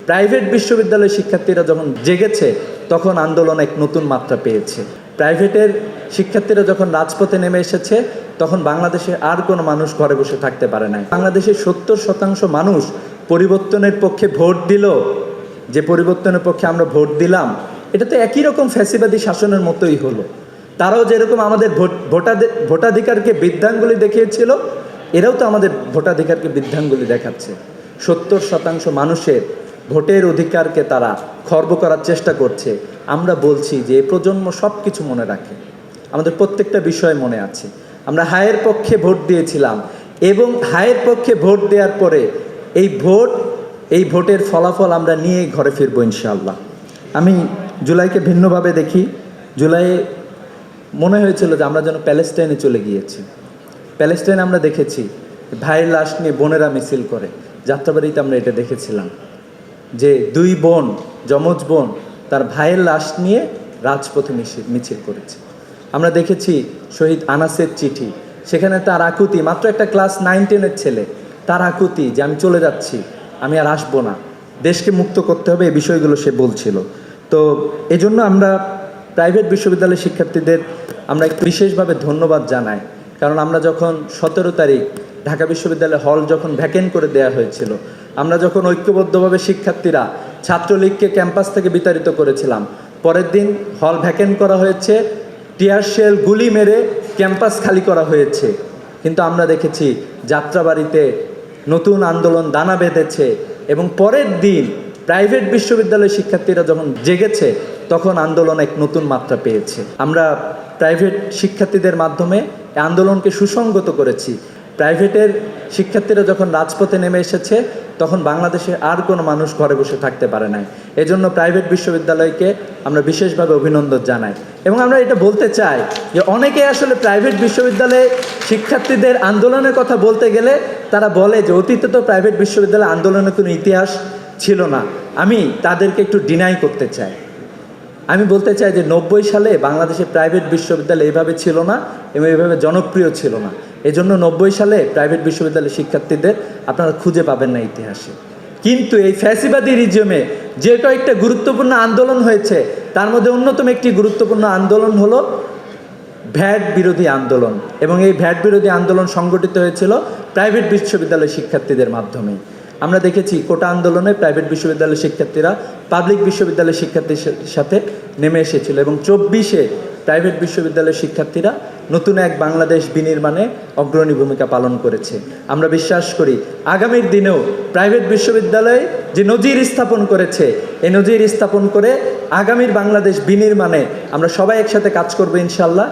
Private বিশ্ববিদ্যালয়ের শিক্ষার্থীরা যখন জেগেছে তখন আন্দোলন এক নতুন মাত্রা পেয়েছে। প্রাইভেটের শিক্ষার্থীরা যখন রাজপথে নেমে এসেছে তখন বাংলাদেশে আর কোনো মানুষ ঘরে বসে থাকতে পারে না। বাংলাদেশের 70% মানুষ পরিবর্তনের পক্ষে ভোট দিল। যে পরিবর্তনের পক্ষে আমরা ভোট দিলাম এটা তো একই রকম ফ্যাসিবাদী শাসনের মতোই হলো। তারাও যেরকম আমাদের ভোটাধিকারকে বৃদ্ধাঙ্গুলি দেখিয়েছিল, এরাও তো আমাদের ভোটাধিকারকে বৃদ্ধাঙ্গুলি দেখাচ্ছে। 70% মানুষের ভোটের অধিকারকে তারা খর্ব করার চেষ্টা করছে। আমরা বলছি যে এই প্রজন্ম সব কিছু মনে রাখে, আমাদের প্রত্যেকটা বিষয় মনে আছে। আমরা হায়ের পক্ষে ভোট দিয়েছিলাম এবং হায়ের পক্ষে ভোট দেওয়ার পরে এই ভোটের ফলাফল আমরা নিয়ে ঘরে ফিরবো ইনশাআল্লাহ। আমি জুলাইকে ভিন্নভাবে দেখি। জুলাইয়ে মনে হয়েছিল যে আমরা যেন প্যালেস্টাইনে চলে গিয়েছি। প্যালেস্টাইনে আমরা দেখেছি ভাইয়ের লাশ নিয়ে বোনেরা মিছিল করে। যাত্রাবাড়িতে আমরা এটা দেখেছিলাম যে দুই বোন, যমজ বোন, তার ভাইয়ের লাশ নিয়ে রাজপথে মিছিল করেছে। আমরা দেখেছি শহীদ আনাসের চিঠি, সেখানে তার আকুতি, মাত্র একটা ক্লাস 9-10 ছেলে, তার আকুতি যে আমি চলে যাচ্ছি, আমি আর আসবো না, দেশকে মুক্ত করতে হবে, এই বিষয়গুলো সে বলছিল। তো এজন্য আমরা প্রাইভেট বিশ্ববিদ্যালয়ের শিক্ষার্থীদের আমরা একটু বিশেষভাবে ধন্যবাদ জানাই। কারণ আমরা যখন 17 তারিখ ঢাকা বিশ্ববিদ্যালয় হল যখন ভ্যাকেন্ট করে দেওয়া হয়েছিল, আমরা যখন ঐক্যবদ্ধভাবে শিক্ষার্থীরা ছাত্রলীগকে ক্যাম্পাস থেকে বিতাড়িত করেছিলাম, পরের দিন হল ভ্যাকেন্ট করা হয়েছে, টিয়ার শেল গুলি মেরে ক্যাম্পাস খালি করা হয়েছে। কিন্তু আমরা দেখেছি যাত্রাবাড়িতে নতুন আন্দোলন দানা বেঁধেছে এবং পরের দিন প্রাইভেট বিশ্ববিদ্যালয়ের শিক্ষার্থীরা যখন জেগেছে তখন আন্দোলন এক নতুন মাত্রা পেয়েছে। আমরা প্রাইভেট শিক্ষার্থীদের মাধ্যমে আন্দোলনকে সুসংগত করেছি। প্রাইভেটের শিক্ষার্থীরা যখন রাজপথে নেমে এসেছে তখন বাংলাদেশে আর কোনো মানুষ ঘরে বসে থাকতে পারে নাই। এজন্য প্রাইভেট বিশ্ববিদ্যালয়কে আমরা বিশেষভাবে অভিনন্দন জানাই। এবং আমরা এটা বলতে চাই যে অনেকে আসলে প্রাইভেট বিশ্ববিদ্যালয়ে শিক্ষার্থীদের আন্দোলনের কথা বলতে গেলে তারা বলে যে অতীতে তো প্রাইভেট বিশ্ববিদ্যালয় আন্দোলনের কোনো ইতিহাস ছিল না। আমি তাদেরকে একটু ডিনাই করতে চাই। আমি বলতে চাই যে 90 সালে বাংলাদেশে প্রাইভেট বিশ্ববিদ্যালয় এইভাবে ছিল না এবং এইভাবে জনপ্রিয় ছিল না। এজন্য 90 সালে প্রাইভেট বিশ্ববিদ্যালয়ের শিক্ষার্থীদের আপনারা খুঁজে পাবেন না ইতিহাসে। কিন্তু এই ফ্যাসিবাদী রিজিমে যে কয়েকটা গুরুত্বপূর্ণ আন্দোলন হয়েছে তার মধ্যে অন্যতম একটি গুরুত্বপূর্ণ আন্দোলন হলো ভ্যাট বিরোধী আন্দোলন। এবং এই ভ্যাট বিরোধী আন্দোলন সংগঠিত হয়েছিল প্রাইভেট বিশ্ববিদ্যালয়ের শিক্ষার্থীদের মাধ্যমে। আমরা দেখেছি কোটা আন্দোলনে প্রাইভেট বিশ্ববিদ্যালয়ের শিক্ষার্থীরা পাবলিক বিশ্ববিদ্যালয়ের শিক্ষার্থীর সাথে নেমে এসেছিল এবং 24-এ প্রাইভেট বিশ্ববিদ্যালয়ের শিক্ষার্থীরা নতুন এক বাংলাদেশ বিনির্মাণে অগ্রণী ভূমিকা পালন করেছে। আমরা বিশ্বাস করি আগামীর দিনেও প্রাইভেট বিশ্ববিদ্যালয় যে নজির স্থাপন করেছে, এই নজির স্থাপন করে আগামীর বাংলাদেশ বিনির্মাণে আমরা সবাই একসাথে কাজ করবো ইনশাআল্লাহ।